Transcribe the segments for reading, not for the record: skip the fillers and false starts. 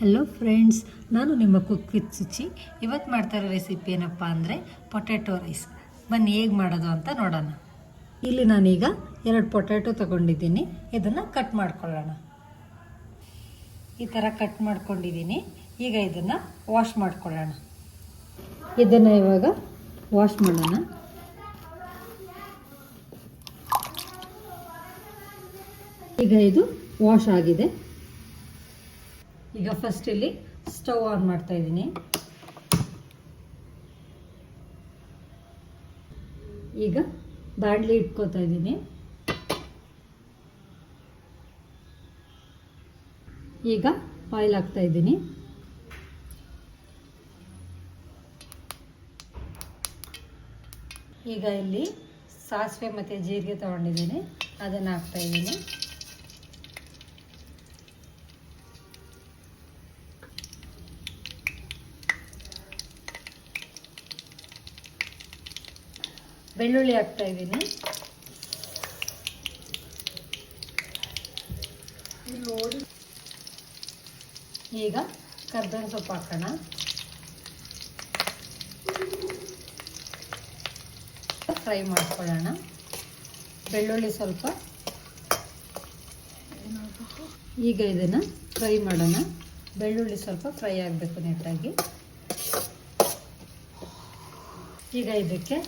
Hello friends, ನಾನು ನಿಮ್ಮ cook with Suchi. ಇವತ್ತು ಮಾಡ್ತಾರೋ ರೆಸಿಪಿ ಏನಪ್ಪ ಅಂದರೆ ಪೊಟ್ಯಾಟೊ ರೈಸ್. ಬನ್ನಿ ಹೇಗೆ ಮಾಡೋದು ಅಂತ ನೋಡೋಣ. ಇಲ್ಲಿ ನಾನೀಗ 2 ಪೊಟ್ಯಾಟೊ ತೊಗೊಂಡಿದ್ದೀನಿ. ಇದನ್ನು ಕಟ್ ಮಾಡ್ಕೊಳ್ಳೋಣ. ಈ ಥರ ಕಟ್ ಮಾಡ್ಕೊಂಡಿದ್ದೀನಿ. ಈಗ ಇದನ್ನು ವಾಶ್ ಮಾಡ್ಕೊಳ್ಳೋಣ. ಇದನ್ನು ಇವಾಗ ವಾಶ್ ಮಾಡೋಣ. ಈಗ ಇದು ವಾಶ್ ಆಗಿದೆ. ಈಗ ಫಸ್ಟ್ ಇಲ್ಲಿ ಸ್ಟವ್ ಆನ್ ಮಾಡ್ತಾ ಇದ್ದೀನಿ. ಈಗ ಬಾಣಲಿ ಇಟ್ಕೋತಾ ಇದ್ದೀನಿ. ಈಗ ಆಯಿಲ್ ಹಾಕ್ತಾ ಇದ್ದೀನಿ. ಈಗ ಇಲ್ಲಿ ಸಾಸಿವೆ ಮತ್ತು ಜೀರಿಗೆ ತಗೊಂಡಿದ್ದೀನಿ, ಅದನ್ನು ಹಾಕ್ತಾ ಇದ್ದೀನಿ. ಬೆಳ್ಳುಳ್ಳಿ ಹಾಕ್ತಾ ಇದ್ದೀನಿ. ಈಗ ಕರ್ಬೇವಿನ ಸೊಪ್ಪು ಹಾಕೋಣ. ಫ್ರೈ ಮಾಡ್ಕೊಳ್ಳೋಣ. ಬೆಳ್ಳುಳ್ಳಿ ಸ್ವಲ್ಪ. ಈಗ ಇದನ್ನು ಫ್ರೈ ಮಾಡೋಣ. ಬೆಳ್ಳುಳ್ಳಿ ಸ್ವಲ್ಪ ಫ್ರೈ ಆಗಬೇಕು ನೀಟಾಗಿ. ಈಗ ಇದಕ್ಕೆ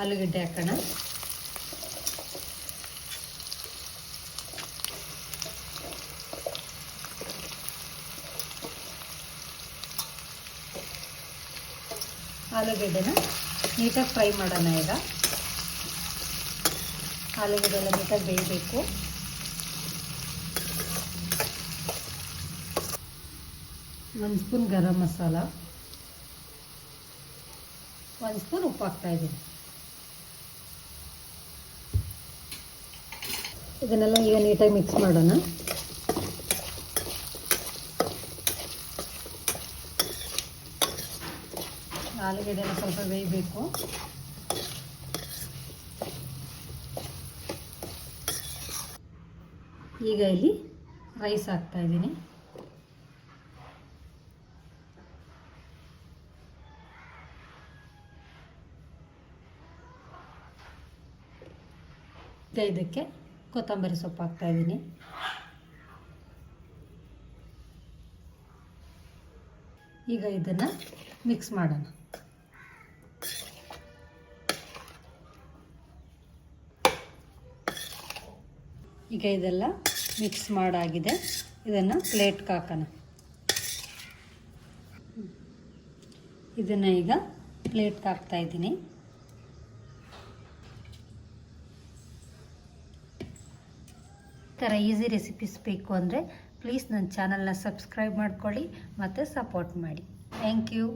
ಆಲೂಗಡ್ಡೆ ಹಾಕೋಣ. ಆಲೂಗಡ್ಡೆನ ನೀಟಾಗಿ ಫ್ರೈ ಮಾಡೋಣ. ಈಗ ಆಲೂಗಡ್ಡೆ ಎಲ್ಲ ನೀಟಾಗಿ ಬೇಯಬೇಕು. ಒಂದು ಸ್ಪೂನ್ ಗರಂ ಮಸಾಲ, 1 ಸ್ಪೂನ್ ಉಪ್ಪು ಹಾಕ್ತಾ ಇದ್ದೀನಿ. ಇದನ್ನೆಲ್ಲ ಈಗ ನೀಟಾಗಿ ಮಿಕ್ಸ್ ಮಾಡೋಣ. ಆಲೂಗಡ್ಡೆನ ಸ್ವಲ್ಪ ಬೇಯಬೇಕು. ಈಗ ಇಲ್ಲಿ ರೈಸ್ ಹಾಕ್ತಾ ಇದ್ದೀನಿ. ಇದಕ್ಕೆ ಕೊತ್ತಂಬರಿ ಸೊಪ್ಪು ಹಾಕ್ತಾ ಇದ್ದೀನಿ. ಈಗ ಇದನ್ನು ಮಿಕ್ಸ್ ಮಾಡೋಣ. ಈಗ ಇದೆಲ್ಲ ಮಿಕ್ಸ್ ಮಾಡಾಗಿದೆ. ಇದನ್ನು ಪ್ಲೇಟ್ಗೆ ಹಾಕೋಣ. ಇದನ್ನು ಈಗ ಪ್ಲೇಟ್ಗೆ ಹಾಕ್ತಾ ಇದ್ದೀನಿ. ಈ ಥರ ಈಸಿ ರೆಸಿಪೀಸ್ ಬೇಕು ಅಂದರೆ ಪ್ಲೀಸ್ ನನ್ನ ಚಾನಲ್ನ ಸಬ್ಸ್ಕ್ರೈಬ್ ಮಾಡ್ಕೊಳ್ಳಿ ಮತ್ತು ಸಪೋರ್ಟ್ ಮಾಡಿ. Thank you.